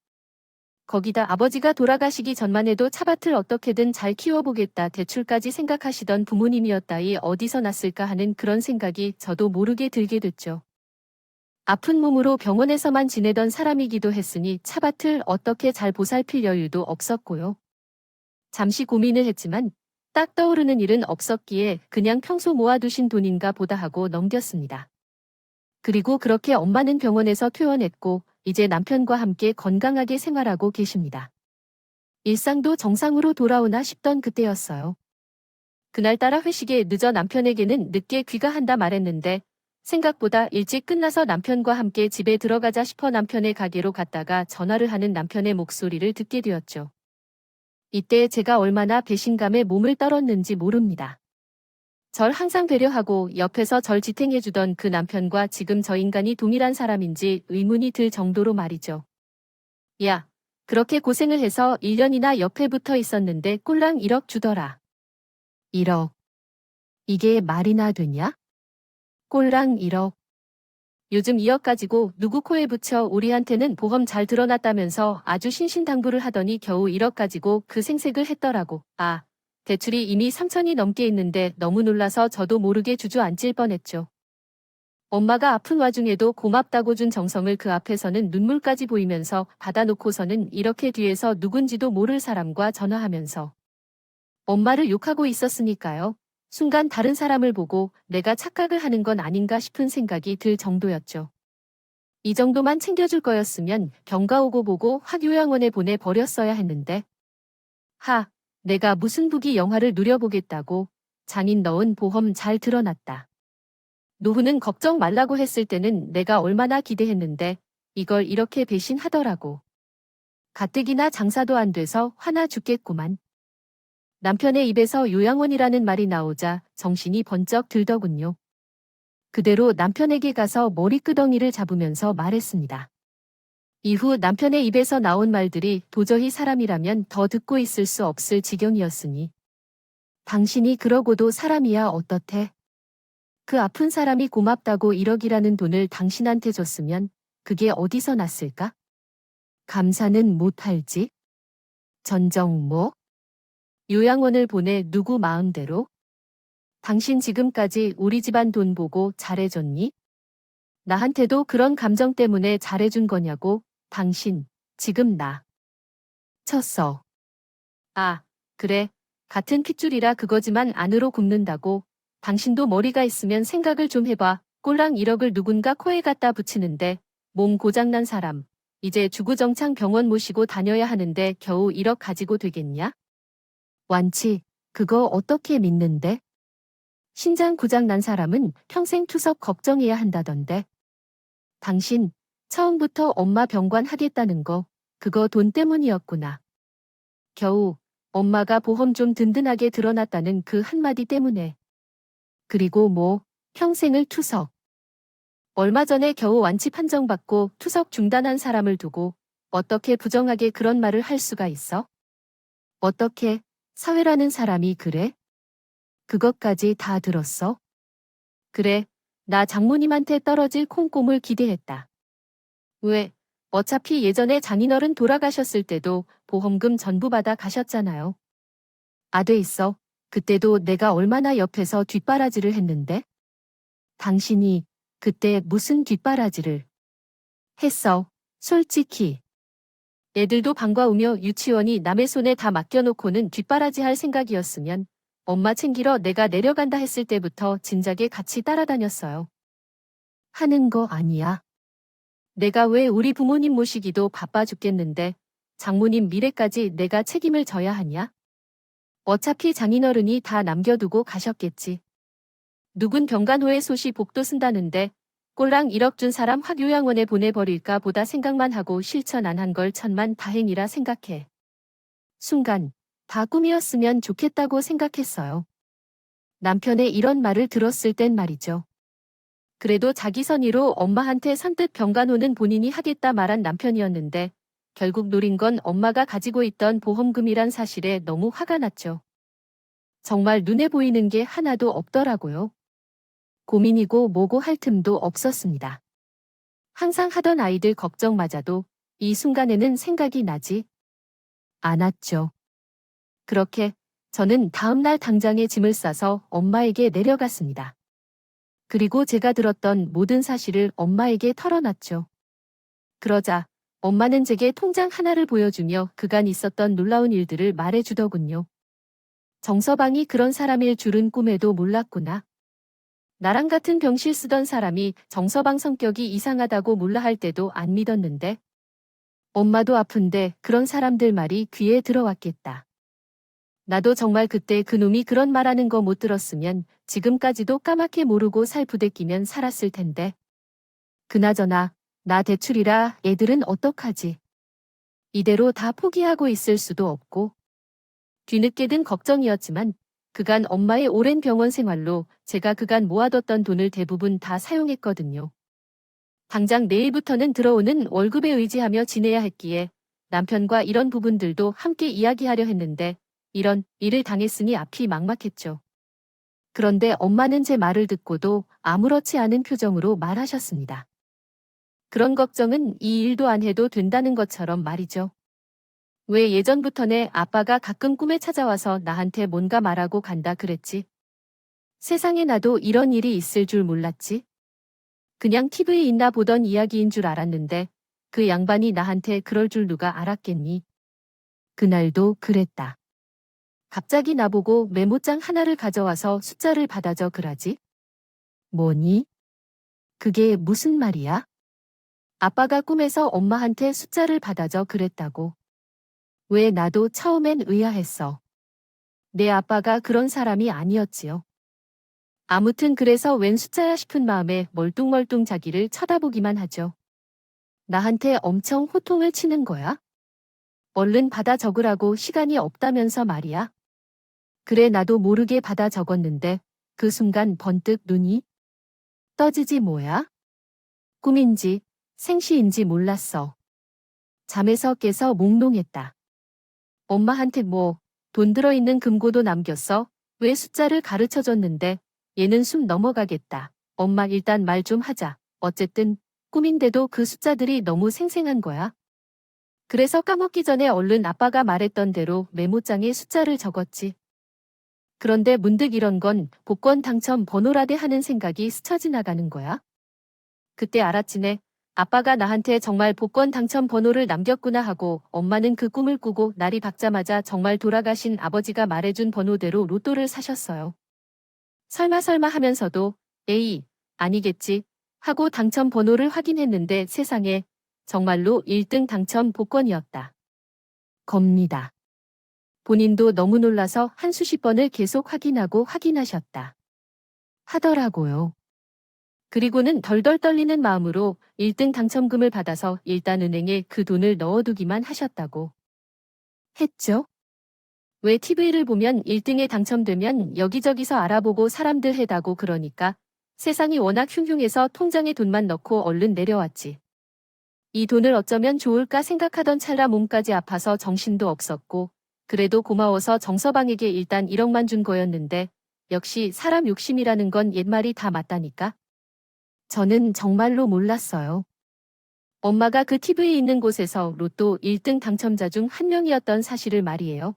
거기다 아버지가 돌아가시기 전만 해도 차밭을 어떻게든 잘 키워보겠다 대출까지 생각하시던 부모님이었다이 어디서 났을까 하는 그런 생각이 저도 모르게 들게 됐죠. 아픈 몸으로 병원에서만 지내던 사람이기도 했으니 차밭을 어떻게 잘 보살필 여유도 없었고요. 잠시 고민을 했지만 딱 떠오르는 일은 없었기에 그냥 평소 모아두신 돈인가 보다 하고 넘겼습니다. 그리고 그렇게 엄마는 병원에서 퇴원했고 이제 남편과 함께 건강하게 생활하고 계십니다. 일상도 정상으로 돌아오나 싶던 그때였어요. 그날따라 회식에 늦어 남편에게는 늦게 귀가한다 말했는데 생각보다 일찍 끝나서 남편과 함께 집에 들어가자 싶어 남편의 가게로 갔다가 전화를 하는 남편의 목소리를 듣게 되었죠. 이때 제가 얼마나 배신감에 몸을 떨었는지 모릅니다. 절 항상 배려하고 옆에서 절 지탱해주던 그 남편과 지금 저 인간이 동일한 사람인지 의문이 들 정도로 말이죠. 야, 그렇게 고생을 해서 1년이나 옆에 붙어 있었는데 꼴랑 1억 주더라. 1억. 이게 말이나 되냐? 꼴랑 1억. 요즘 2억 가지고 누구 코에 붙여 우리한테는 보험 잘 들어놨다면서 아주 신신당부를 하더니 겨우 1억 가지고 그 생색을 했더라고. 아, 대출이 이미 3천이 넘게 있는데 너무 놀라서 저도 모르게 주저앉을 뻔했죠. 엄마가 아픈 와중에도 고맙다고 준 정성을 그 앞에서는 눈물까지 보이면서 받아놓고서는 이렇게 뒤에서 누군지도 모를 사람과 전화하면서 엄마를 욕하고 있었으니까요. 순간 다른 사람을 보고 내가 착각을 하는 건 아닌가 싶은 생각이 들 정도였죠. 이 정도만 챙겨줄 거였으면 병가 오고 보고 확 요양원에 보내버렸어야 했는데. 내가 무슨 부귀 영화를 누려보겠다고. 장인 넣은 보험 잘 들어놨다. 노후는 걱정 말라고 했을 때는 내가 얼마나 기대했는데 이걸 이렇게 배신하더라고. 가뜩이나 장사도 안 돼서 화나 죽겠구만. 남편의 입에서 요양원이라는 말이 나오자 정신이 번쩍 들더군요. 그대로 남편에게 가서 머리끄덩이를 잡으면서 말했습니다. 이후 남편의 입에서 나온 말들이 도저히 사람이라면 더 듣고 있을 수 없을 지경이었으니. 당신이 그러고도 사람이야 어떻대? 그 아픈 사람이 고맙다고 1억이라는 돈을 당신한테 줬으면 그게 어디서 났을까? 감사는 못할지? 전정 뭐? 요양원을 보내 누구 마음대로? 당신 지금까지 우리 집안 돈 보고 잘해줬니? 나한테도 그런 감정 때문에 잘해준 거냐고. 당신 지금 나 쳤어. 아, 그래. 같은 핏줄이라 그거지만 안으로 굽는다고. 당신도 머리가 있으면 생각을 좀 해봐. 꼴랑 1억을 누군가 코에 갖다 붙이는데 몸 고장난 사람. 이제 주구정창 병원 모시고 다녀야 하는데 겨우 1억 가지고 되겠냐? 완치, 그거 어떻게 믿는데? 신장 고장난 사람은 평생 투석 걱정해야 한다던데. 당신 처음부터 엄마 병관 하겠다는 거 그거 돈 때문이었구나. 겨우 엄마가 보험 좀 든든하게 들어놨다는 그 한마디 때문에. 그리고 뭐 평생을 투석. 얼마 전에 겨우 완치 판정받고 투석 중단한 사람을 두고 어떻게 부정하게 그런 말을 할 수가 있어? 어떻게 사회라는 사람이 그래? 그것까지 다 들었어? 그래, 나 장모님한테 떨어질 콩고물 기대했다. 왜? 어차피 예전에 장인어른 돌아가셨을 때도 보험금 전부 받아 가셨잖아요. 돼 있어. 그때도 내가 얼마나 옆에서 뒷바라지를 했는데? 당신이 그때 무슨 뒷바라지를 했어, 솔직히. 애들도 방과후며 유치원이 남의 손에 다 맡겨놓고는 뒷바라지 할 생각이었으면 엄마 챙기러 내가 내려간다 했을 때부터 진작에 같이 따라다녔어요. 하는 거 아니야. 내가 왜 우리 부모님 모시기도 바빠 죽겠는데 장모님 미래까지 내가 책임을 져야 하냐? 어차피 장인어른이 다 남겨두고 가셨겠지. 누군 병간호에 소시 복도 쓴다는데 꼴랑 1억 준 사람 확 요양원에 보내버릴까 보다 생각만 하고 실천 안 한 걸 천만 다행이라 생각해. 순간 다 꿈이었으면 좋겠다고 생각했어요. 남편의 이런 말을 들었을 땐 말이죠. 그래도 자기 선의로 엄마한테 선뜻 병간호는 본인이 하겠다 말한 남편이었는데 결국 노린 건 엄마가 가지고 있던 보험금이란 사실에 너무 화가 났죠. 정말 눈에 보이는 게 하나도 없더라고요. 고민이고 뭐고 할 틈도 없었습니다. 항상 하던 아이들 걱정마저도 이 순간에는 생각이 나지 않았죠. 그렇게 저는 다음날 당장에 짐을 싸서 엄마에게 내려갔습니다. 그리고 제가 들었던 모든 사실을 엄마에게 털어놨죠. 그러자 엄마는 제게 통장 하나를 보여주며 그간 있었던 놀라운 일들을 말해주더군요. 정서방이 그런 사람일 줄은 꿈에도 몰랐구나. 나랑 같은 병실 쓰던 사람이 정서방 성격이 이상하다고 몰라 할 때도 안 믿었는데. 엄마도 아픈데 그런 사람들 말이 귀에 들어왔겠다. 나도 정말 그때 그놈이 그런 말하는 거 못 들었으면 지금까지도 까맣게 모르고 살 부대끼면 살았을 텐데. 그나저나 나 대출이라 애들은 어떡하지? 이대로 다 포기하고 있을 수도 없고. 뒤늦게 든 걱정이었지만 그간 엄마의 오랜 병원 생활로 제가 그간 모아뒀던 돈을 대부분 다 사용했거든요. 당장 내일부터는 들어오는 월급에 의지하며 지내야 했기에 남편과 이런 부분들도 함께 이야기하려 했는데 이런 일을 당했으니 앞이 막막했죠. 그런데 엄마는 제 말을 듣고도 아무렇지 않은 표정으로 말하셨습니다. 그런 걱정은 이 일도 안 해도 된다는 것처럼 말이죠. 왜 예전부터네 아빠가 가끔 꿈에 찾아와서 나한테 뭔가 말하고 간다 그랬지? 세상에 나도 이런 일이 있을 줄 몰랐지? 그냥 TV에 있나 보던 이야기인 줄 알았는데 그 양반이 나한테 그럴 줄 누가 알았겠니? 그날도 그랬다. 갑자기 나보고 메모장 하나를 가져와서 숫자를 받아줘 그러지? 뭐니? 그게 무슨 말이야? 아빠가 꿈에서 엄마한테 숫자를 받아줘 그랬다고. 왜 나도 처음엔 의아했어. 내 아빠가 그런 사람이 아니었지요. 아무튼 그래서 웬 숫자야 싶은 마음에 멀뚱멀뚱 자기를 쳐다보기만 하죠. 나한테 엄청 호통을 치는 거야? 얼른 받아 적으라고 시간이 없다면서 말이야. 그래 나도 모르게 받아 적었는데 그 순간 번뜩 눈이 떠지지 뭐야? 꿈인지 생시인지 몰랐어. 잠에서 깨서 몽롱했다. 엄마한테 뭐 돈 들어있는 금고도 남겼어? 왜 숫자를 가르쳐줬는데 얘는 숨 넘어가겠다. 엄마 일단 말 좀 하자. 어쨌든 꿈인데도 그 숫자들이 너무 생생한 거야. 그래서 까먹기 전에 얼른 아빠가 말했던 대로 메모장에 숫자를 적었지. 그런데 문득 이런 건 복권 당첨 번호라대 하는 생각이 스쳐 지나가는 거야. 그때 알았지네. 아빠가 나한테 정말 복권 당첨 번호를 남겼구나 하고 엄마는 그 꿈을 꾸고 날이 밝자마자 정말 돌아가신 아버지가 말해준 번호대로 로또를 사셨어요. 설마 하면서도 에이, 아니겠지 하고 당첨 번호를 확인했는데 세상에 정말로 1등 당첨 복권이었다. 겁니다. 본인도 너무 놀라서 한 수십 번을 계속 확인하고 확인하셨다. 하더라고요. 그리고는 덜덜 떨리는 마음으로 1등 당첨금을 받아서 일단 은행에 그 돈을 넣어두기만 하셨다고. 했죠? 왜 TV를 보면 1등에 당첨되면 여기저기서 알아보고 사람들 해다고 그러니까 세상이 워낙 흉흉해서 통장에 돈만 넣고 얼른 내려왔지. 이 돈을 어쩌면 좋을까 생각하던 찰나 몸까지 아파서 정신도 없었고 그래도 고마워서 정서방에게 일단 1억만 준 거였는데 역시 사람 욕심이라는 건 옛말이 다 맞다니까. 저는 정말로 몰랐어요. 엄마가 그 TV에 있는 곳에서 로또 1등 당첨자 중 한 명이었던 사실을 말이에요.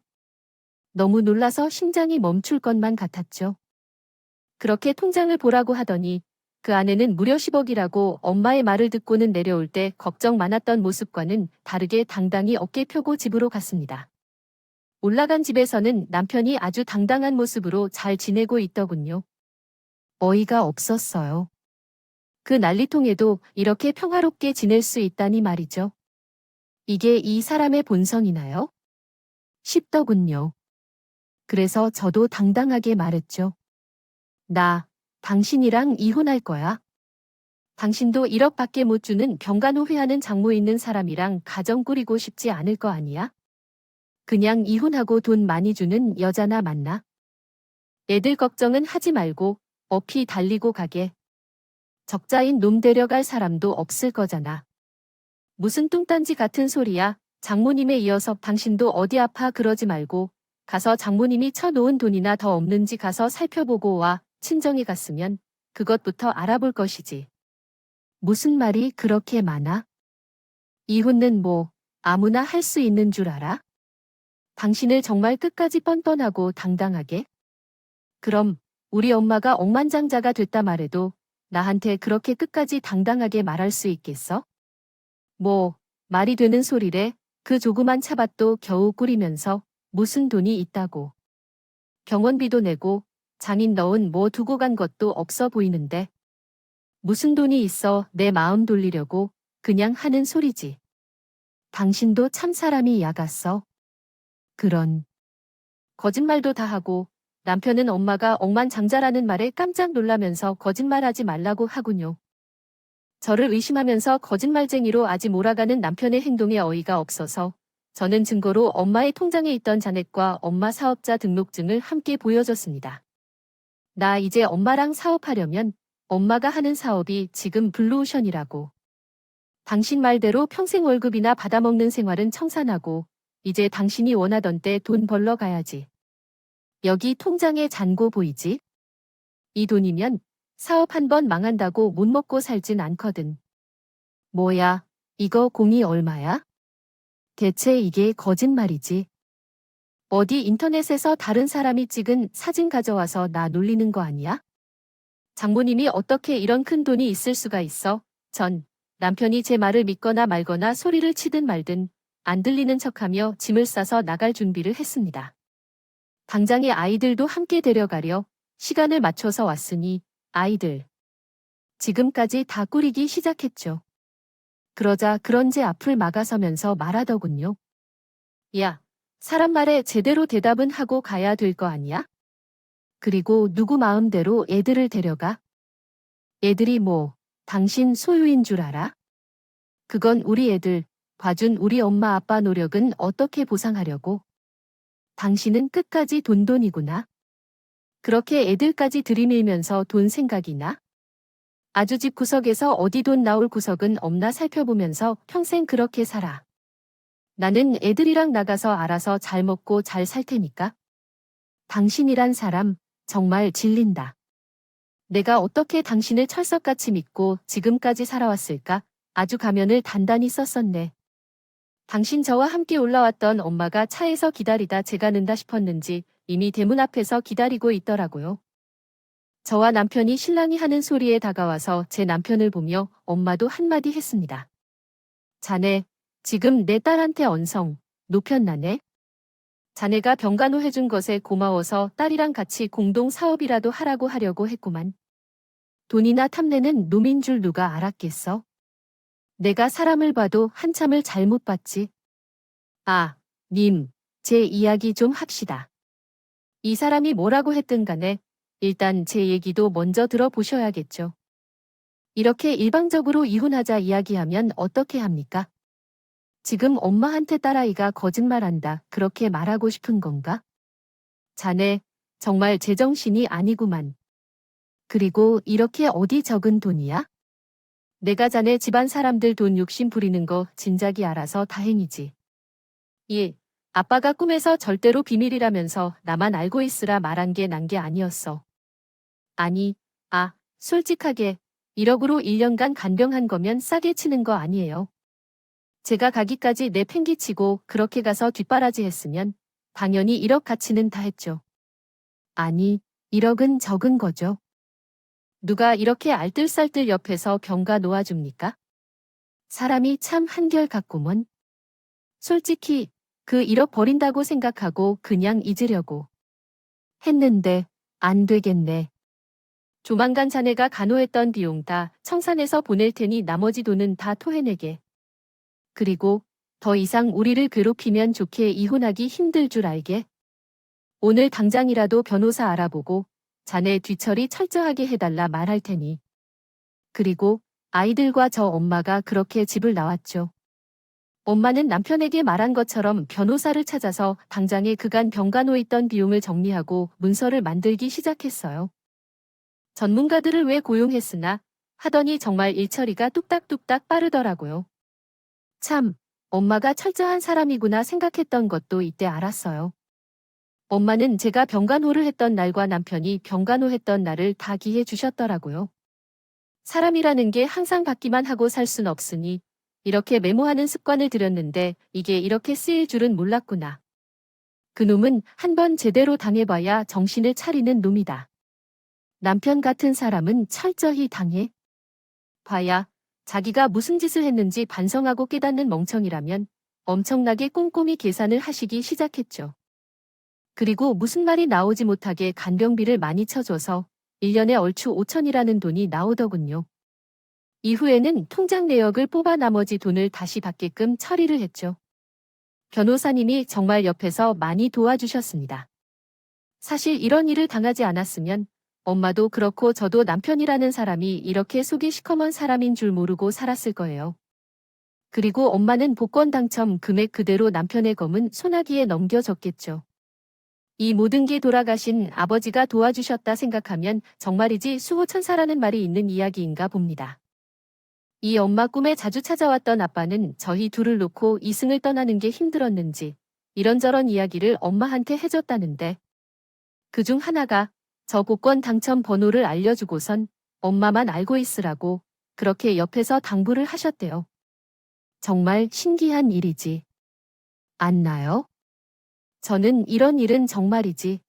너무 놀라서 심장이 멈출 것만 같았죠. 그렇게 통장을 보라고 하더니 그 안에는 무려 10억이라고 엄마의 말을 듣고는 내려올 때 걱정 많았던 모습과는 다르게 당당히 어깨 펴고 집으로 갔습니다. 올라간 집에서는 남편이 아주 당당한 모습으로 잘 지내고 있더군요. 어이가 없었어요. 그 난리통에도 이렇게 평화롭게 지낼 수 있다니 말이죠. 이게 이 사람의 본성이나요? 싶더군요. 그래서 저도 당당하게 말했죠. 나, 당신이랑 이혼할 거야. 당신도 1억밖에 못 주는 병간호회하는 장모 있는 사람이랑 가정 꾸리고 싶지 않을 거 아니야? 그냥 이혼하고 돈 많이 주는 여자나 만나. 애들 걱정은 하지 말고 어피 달리고 가게. 적자인 놈 데려갈 사람도 없을 거잖아. 무슨 뚱딴지 같은 소리야. 장모님에 이어서 당신도 어디 아파 그러지 말고 가서 장모님이 쳐놓은 돈이나 더 없는지 가서 살펴보고 와. 친정에 갔으면 그것부터 알아볼 것이지. 무슨 말이 그렇게 많아? 이혼은 뭐 아무나 할 수 있는 줄 알아? 당신을 정말 끝까지 뻔뻔하고 당당하게? 그럼 우리 엄마가 억만장자가 됐다 말해도 나한테 그렇게 끝까지 당당하게 말할 수 있겠어? 뭐 말이 되는 소리래. 그 조그만 차밭도 겨우 꾸리면서 무슨 돈이 있다고. 병원비도 내고 장인 넣은 뭐 두고 간 것도 없어 보이는데. 무슨 돈이 있어 내 마음 돌리려고 그냥 하는 소리지. 당신도 참 사람이 야갔어. 그런. 거짓말도 다 하고 남편은 엄마가 억만장자라는 말에 깜짝 놀라면서 거짓말하지 말라고 하군요. 저를 의심하면서 거짓말쟁이로 아직 몰아가는 남편의 행동에 어이가 없어서 저는 증거로 엄마의 통장에 있던 잔액과 엄마 사업자 등록증을 함께 보여줬습니다. 나 이제 엄마랑 사업하려면 엄마가 하는 사업이 지금 블루오션이라고. 당신 말대로 평생 월급이나 받아먹는 생활은 청산하고 이제 당신이 원하던 때 돈 벌러 가야지. 여기 통장에 잔고 보이지? 이 돈이면 사업 한 번 망한다고 못 먹고 살진 않거든. 뭐야, 이거 공이 얼마야? 대체 이게 거짓말이지. 어디 인터넷에서 다른 사람이 찍은 사진 가져와서 나 놀리는 거 아니야? 장모님이 어떻게 이런 큰 돈이 있을 수가 있어? 전 남편이 제 말을 믿거나 말거나 소리를 치든 말든 안 들리는 척하며 짐을 싸서 나갈 준비를 했습니다. 당장에 아이들도 함께 데려가려 시간을 맞춰서 왔으니 아이들 지금까지 다 꾸리기 시작했죠. 그러자 그런 제 앞을 막아서면서 말하더군요. 야, 사람 말에 제대로 대답은 하고 가야 될 거 아니야? 그리고 누구 마음대로 애들을 데려가? 애들이 뭐, 당신 소유인 줄 알아? 그건 우리 애들, 봐준 우리 엄마 아빠 노력은 어떻게 보상하려고? 당신은 끝까지 돈돈이구나. 그렇게 애들까지 들이밀면서 돈 생각이 나? 아주 집 구석에서 어디 돈 나올 구석은 없나 살펴보면서 평생 그렇게 살아. 나는 애들이랑 나가서 알아서 잘 먹고 잘 살 테니까. 당신이란 사람 정말 질린다. 내가 어떻게 당신을 철석같이 믿고 지금까지 살아왔을까? 아주 가면을 단단히 썼었네. 당신 저와 함께 올라왔던 엄마가 차에서 기다리다 제가 는다 싶었는지 이미 대문 앞에서 기다리고 있더라고요. 저와 남편이 신랑이 하는 소리에 다가와서 제 남편을 보며 엄마도 한마디 했습니다. 자네, 지금 내 딸한테 언성 높였나네? 자네가 병간호 해준 것에 고마워서 딸이랑 같이 공동 사업이라도 하려고 했구만. 돈이나 탐내는 놈인 줄 누가 알았겠어? 내가 사람을 봐도 한참을 잘못 봤지. 아, 님, 제 이야기 좀 합시다. 이 사람이 뭐라고 했든 간에 일단 제 얘기도 먼저 들어보셔야겠죠. 이렇게 일방적으로 이혼하자 이야기하면 어떻게 합니까? 지금 엄마한테 딸아이가 거짓말한다 그렇게 말하고 싶은 건가? 자네 정말 제정신이 아니구만. 그리고 이렇게 어디 적은 돈이야? 내가 자네 집안 사람들 돈 욕심 부리는 거 진작이 알아서 다행이지. 예, 아빠가 꿈에서 절대로 비밀이라면서 나만 알고 있으라 말한 게 난 게 아니었어. 아니, 솔직하게 1억으로 1년간 간병한 거면 싸게 치는 거 아니에요. 제가 가기까지 내 팽개치고 그렇게 가서 뒷바라지 했으면 당연히 1억 가치는 다 했죠. 아니, 1억은 적은 거죠. 누가 이렇게 알뜰살뜰 옆에서 병가 놓아줍니까? 사람이 참 한결같구먼. 솔직히 그 1억 버린다고 생각하고 그냥 잊으려고 했는데 안 되겠네. 조만간 자네가 간호했던 비용 다 청산해서 보낼 테니 나머지 돈은 다 토해내게. 그리고 더 이상 우리를 괴롭히면 좋게 이혼하기 힘들 줄 알게. 오늘 당장이라도 변호사 알아보고 자네 뒤처리 철저하게 해달라 말할 테니. 그리고 아이들과 저 엄마가 그렇게 집을 나왔죠. 엄마는 남편에게 말한 것처럼 변호사를 찾아서 당장에 그간 병간호에 있던 비용을 정리하고 문서를 만들기 시작했어요. 전문가들을 왜 고용했으나 하더니 정말 일처리가 뚝딱뚝딱 빠르더라고요. 참, 엄마가 철저한 사람이구나 생각했던 것도 이때 알았어요. 엄마는 제가 병간호를 했던 날과 남편이 병간호 했던 날을 다 기해 주셨더라고요. 사람이라는 게 항상 받기만 하고 살 순 없으니 이렇게 메모하는 습관을 들였는데 이게 이렇게 쓰일 줄은 몰랐구나. 그놈은 한번 제대로 당해봐야 정신을 차리는 놈이다. 남편 같은 사람은 철저히 당해 봐야 자기가 무슨 짓을 했는지 반성하고 깨닫는 멍청이라면 엄청나게 꼼꼼히 계산을 하시기 시작했죠. 그리고 무슨 말이 나오지 못하게 간병비를 많이 쳐줘서 1년에 얼추 5천이라는 돈이 나오더군요. 이후에는 통장 내역을 뽑아 나머지 돈을 다시 받게끔 처리를 했죠. 변호사님이 정말 옆에서 많이 도와주셨습니다. 사실 이런 일을 당하지 않았으면 엄마도 그렇고 저도 남편이라는 사람이 이렇게 속이 시커먼 사람인 줄 모르고 살았을 거예요. 그리고 엄마는 복권 당첨 금액 그대로 남편의 검은 소나기에 넘겨줬겠죠. 이 모든 게 돌아가신 아버지가 도와주셨다 생각하면 정말이지 수호천사라는 말이 있는 이야기인가 봅니다. 이 엄마 꿈에 자주 찾아왔던 아빠는 저희 둘을 놓고 이승을 떠나는 게 힘들었는지 이런저런 이야기를 엄마한테 해줬다는데 그중 하나가 저 복권 당첨 번호를 알려주고선 엄마만 알고 있으라고 그렇게 옆에서 당부를 하셨대요. 정말 신기한 일이지. 않나요? 저는 이런 일은 정말이지.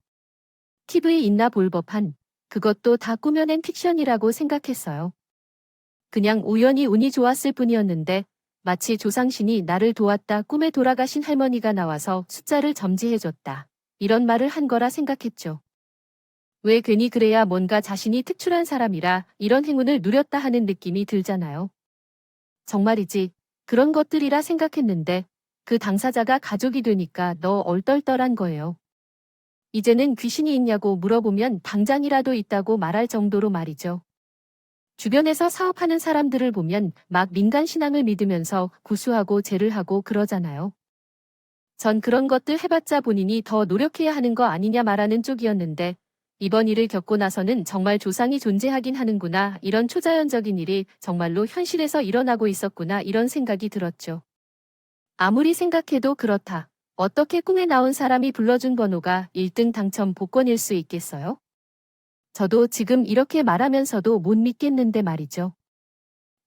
TV에 있나 볼 법한 그것도 다 꾸며낸 픽션이라고 생각했어요. 그냥 우연히 운이 좋았을 뿐이었는데 마치 조상신이 나를 도왔다 꿈에 돌아가신 할머니가 나와서 숫자를 점지해줬다. 이런 말을 한 거라 생각했죠. 왜 괜히 그래야 뭔가 자신이 특출한 사람이라 이런 행운을 누렸다 하는 느낌이 들잖아요. 정말이지 그런 것들이라 생각했는데 그 당사자가 가족이 되니까 너 얼떨떨한 거예요. 이제는 귀신이 있냐고 물어보면 당장이라도 있다고 말할 정도로 말이죠. 주변에서 사업하는 사람들을 보면 막 민간 신앙을 믿으면서 구수하고 제를 하고 그러잖아요. 전 그런 것들 해봤자 본인이 더 노력해야 하는 거 아니냐 말하는 쪽이었는데 이번 일을 겪고 나서는 정말 조상이 존재하긴 하는구나, 이런 초자연적인 일이 정말로 현실에서 일어나고 있었구나, 이런 생각이 들었죠. 아무리 생각해도 그렇다. 어떻게 꿈에 나온 사람이 불러준 번호가 1등 당첨 복권일 수 있겠어요? 저도 지금 이렇게 말하면서도 못 믿겠는데 말이죠.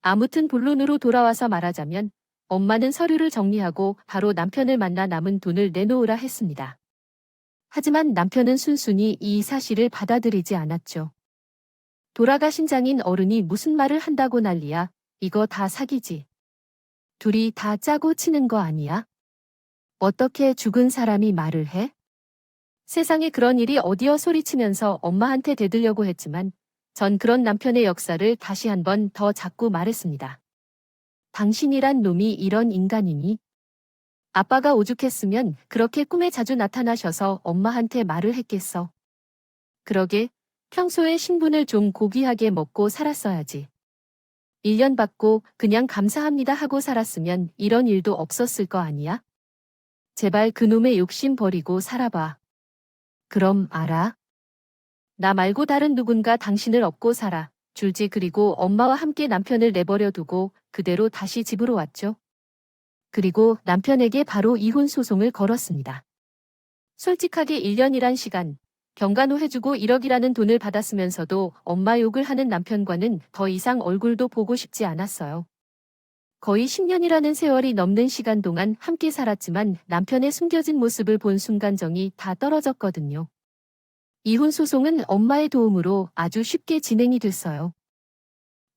아무튼 본론으로 돌아와서 말하자면 엄마는 서류를 정리하고 바로 남편을 만나 남은 돈을 내놓으라 했습니다. 하지만 남편은 순순히 이 사실을 받아들이지 않았죠. 돌아가신 장인 어른이 무슨 말을 한다고 난리야. 이거 다 사기지. 둘이 다 짜고 치는 거 아니야? 어떻게 죽은 사람이 말을 해? 세상에 그런 일이 어디여 소리치면서 엄마한테 대들려고 했지만 전 그런 남편의 역사를 다시 한 번 더 자꾸 말했습니다. 당신이란 놈이 이런 인간이니? 아빠가 오죽했으면 그렇게 꿈에 자주 나타나셔서 엄마한테 말을 했겠어. 그러게 평소에 신분을 좀 고귀하게 먹고 살았어야지. 1년 받고 그냥 감사합니다 하고 살았으면 이런 일도 없었을 거 아니야? 제발 그놈의 욕심 버리고 살아봐. 그럼 알아? 나 말고 다른 누군가 당신을 업고 살아. 줄지. 그리고 엄마와 함께 남편을 내버려 두고 그대로 다시 집으로 왔죠. 그리고 남편에게 바로 이혼 소송을 걸었습니다. 솔직하게 1년이란 시간, 경간호 해주고 1억이라는 돈을 받았으면서도 엄마 욕을 하는 남편과는 더 이상 얼굴도 보고 싶지 않았어요. 거의 10년이라는 세월이 넘는 시간 동안 함께 살았지만 남편의 숨겨진 모습을 본 순간 정이 다 떨어졌거든요. 이혼 소송은 엄마의 도움으로 아주 쉽게 진행이 됐어요.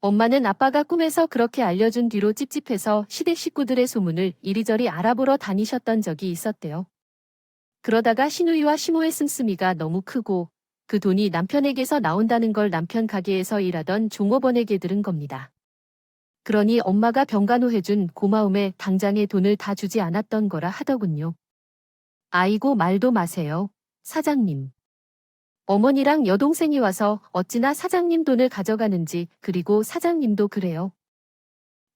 엄마는 아빠가 꿈에서 그렇게 알려준 뒤로 찝찝해서 시댁 식구들의 소문을 이리저리 알아보러 다니셨던 적이 있었대요. 그러다가 시누이와 시모의 씀씀이가 너무 크고 그 돈이 남편에게서 나온다는 걸 남편 가게에서 일하던 종업원에게 들은 겁니다. 그러니 엄마가 병간호 해준 고마움에 당장에 돈을 다 주지 않았던 거라 하더군요. 아이고 말도 마세요. 사장님. 어머니랑 여동생이 와서 어찌나 사장님 돈을 가져가는지, 그리고 사장님도 그래요.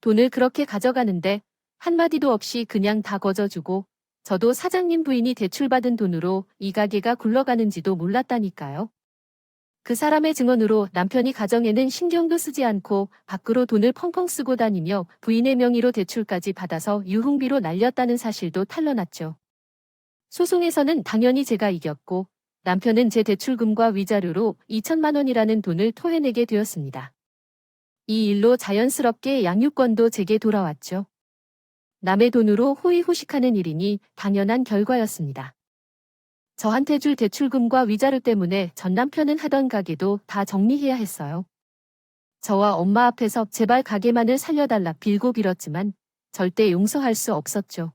돈을 그렇게 가져가는데 한마디도 없이 그냥 다 거저주고 저도 사장님 부인이 대출받은 돈으로 이 가게가 굴러가는지도 몰랐다니까요. 그 사람의 증언으로 남편이 가정에는 신경도 쓰지 않고 밖으로 돈을 펑펑 쓰고 다니며 부인의 명의로 대출까지 받아서 유흥비로 날렸다는 사실도 탄로났죠. 소송에서는 당연히 제가 이겼고 남편은 제 대출금과 위자료로 2천만 원이라는 돈을 토해내게 되었습니다. 이 일로 자연스럽게 양육권도 제게 돌아왔죠. 남의 돈으로 호의호식하는 일이니 당연한 결과였습니다. 저한테 줄 대출금과 위자료 때문에 전 남편은 하던 가게도 다 정리해야 했어요. 저와 엄마 앞에서 제발 가게만을 살려달라 빌고 빌었지만 절대 용서할 수 없었죠.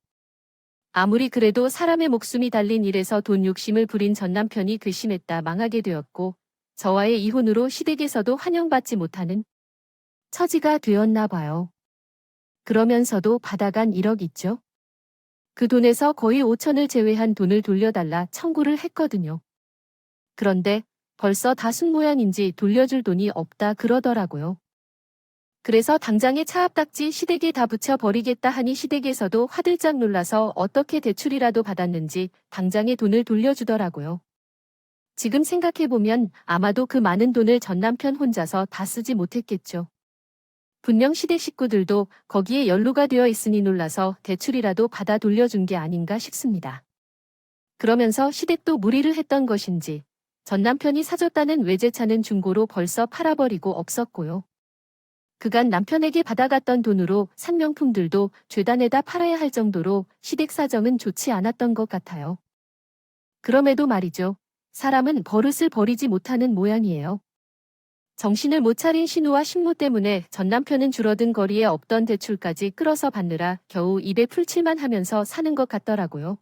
아무리 그래도 사람의 목숨이 달린 일에서 돈 욕심을 부린 전 남편이 괘씸했다 망하게 되었고 저와의 이혼으로 시댁에서도 환영받지 못하는 처지가 되었나 봐요. 그러면서도 받아간 1억 있죠? 그 돈에서 거의 5천을 제외한 돈을 돌려달라 청구를 했거든요. 그런데 벌써 다 순 모양인지 돌려줄 돈이 없다 그러더라고요. 그래서 당장에 차압딱지 시댁에 다 붙여버리겠다 하니 시댁에서도 화들짝 놀라서 어떻게 대출이라도 받았는지 당장에 돈을 돌려주더라고요. 지금 생각해보면 아마도 그 많은 돈을 전 남편 혼자서 다 쓰지 못했겠죠. 분명 시댁 식구들도 거기에 연루가 되어 있으니 놀라서 대출이라도 받아 돌려준 게 아닌가 싶습니다. 그러면서 시댁도 무리를 했던 것인지 전 남편이 사줬다는 외제차는 중고로 벌써 팔아버리고 없었고요. 그간 남편에게 받아갔던 돈으로 산 명품들도 죄단에다 팔아야 할 정도로 시댁 사정은 좋지 않았던 것 같아요. 그럼에도 말이죠. 사람은 버릇을 버리지 못하는 모양이에요. 정신을 못 차린 신우와 신무 때문에 전 남편은 줄어든 거리에 없던 대출까지 끌어서 받느라 겨우 입에 풀칠만 하면서 사는 것 같더라고요.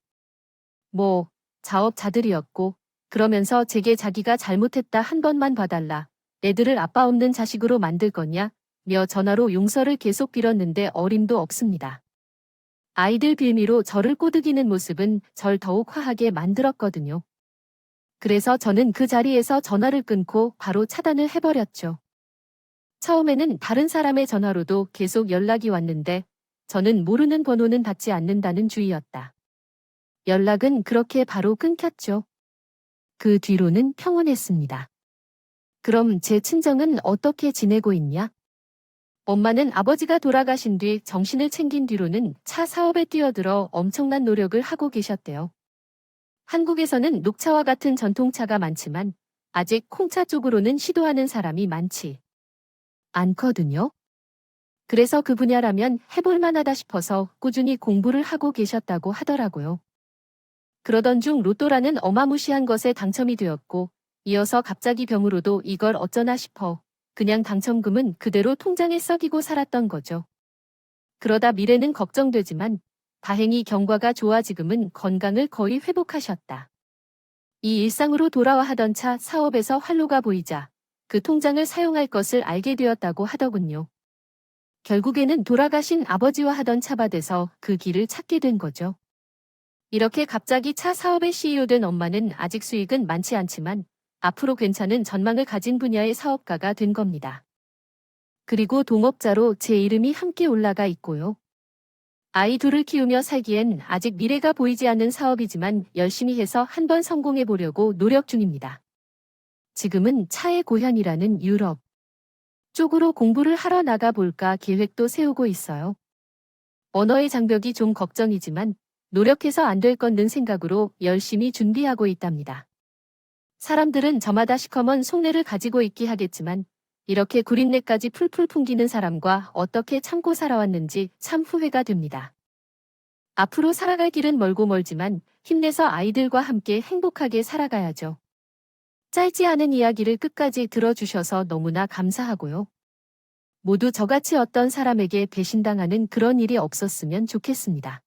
뭐, 자업자들이었고, 그러면서 제게 자기가 잘못했다 한 번만 봐달라. 애들을 아빠 없는 자식으로 만들 거냐? 며 전화로 용서를 계속 빌었는데 어림도 없습니다. 아이들 빌미로 저를 꼬드기는 모습은 절 더욱 화하게 만들었거든요. 그래서 저는 그 자리에서 전화를 끊고 바로 차단을 해버렸죠. 처음에는 다른 사람의 전화로도 계속 연락이 왔는데 저는 모르는 번호는 받지 않는다는 주의였다. 연락은 그렇게 바로 끊겼죠. 그 뒤로는 평온했습니다. 그럼 제 친정은 어떻게 지내고 있냐? 엄마는 아버지가 돌아가신 뒤 정신을 챙긴 뒤로는 차 사업에 뛰어들어 엄청난 노력을 하고 계셨대요. 한국에서는 녹차와 같은 전통차가 많지만 아직 콩차 쪽으로는 시도하는 사람이 많지 않거든요. 그래서 그 분야라면 해볼 만하다 싶어서 꾸준히 공부를 하고 계셨다고 하더라고요. 그러던 중 로또라는 어마무시한 것에 당첨이 되었고 이어서 갑자기 병으로도 이걸 어쩌나 싶어 그냥 당첨금은 그대로 통장에 썩이고 살았던 거죠. 그러다 미래는 걱정되지만 다행히 경과가 좋아 지금은 건강을 거의 회복하셨다. 이 일상으로 돌아와 하던 차 사업에서 활로가 보이자 그 통장을 사용할 것을 알게 되었다고 하더군요. 결국에는 돌아가신 아버지와 하던 차밭에서 그 길을 찾게 된 거죠. 이렇게 갑자기 차 사업의 CEO 된 엄마는 아직 수익은 많지 않지만 앞으로 괜찮은 전망을 가진 분야의 사업가가 된 겁니다. 그리고 동업자로 제 이름이 함께 올라가 있고요. 아이 둘을 키우며 살기엔 아직 미래가 보이지 않는 사업이지만 열심히 해서 한번 성공해 보려고 노력 중입니다. 지금은 차의 고향이라는 유럽 쪽으로 공부를 하러 나가 볼까 계획도 세우고 있어요. 언어의 장벽이 좀 걱정이지만 노력해서 안 될 건 는 생각으로 열심히 준비하고 있답니다. 사람들은 저마다 시커먼 속내를 가지고 있기 하겠지만 이렇게 구린내까지 풀풀 풍기는 사람과 어떻게 참고 살아왔는지 참 후회가 됩니다. 앞으로 살아갈 길은 멀고 멀지만 힘내서 아이들과 함께 행복하게 살아가야죠. 짧지 않은 이야기를 끝까지 들어주셔서 너무나 감사하고요. 모두 저같이 어떤 사람에게 배신당하는 그런 일이 없었으면 좋겠습니다.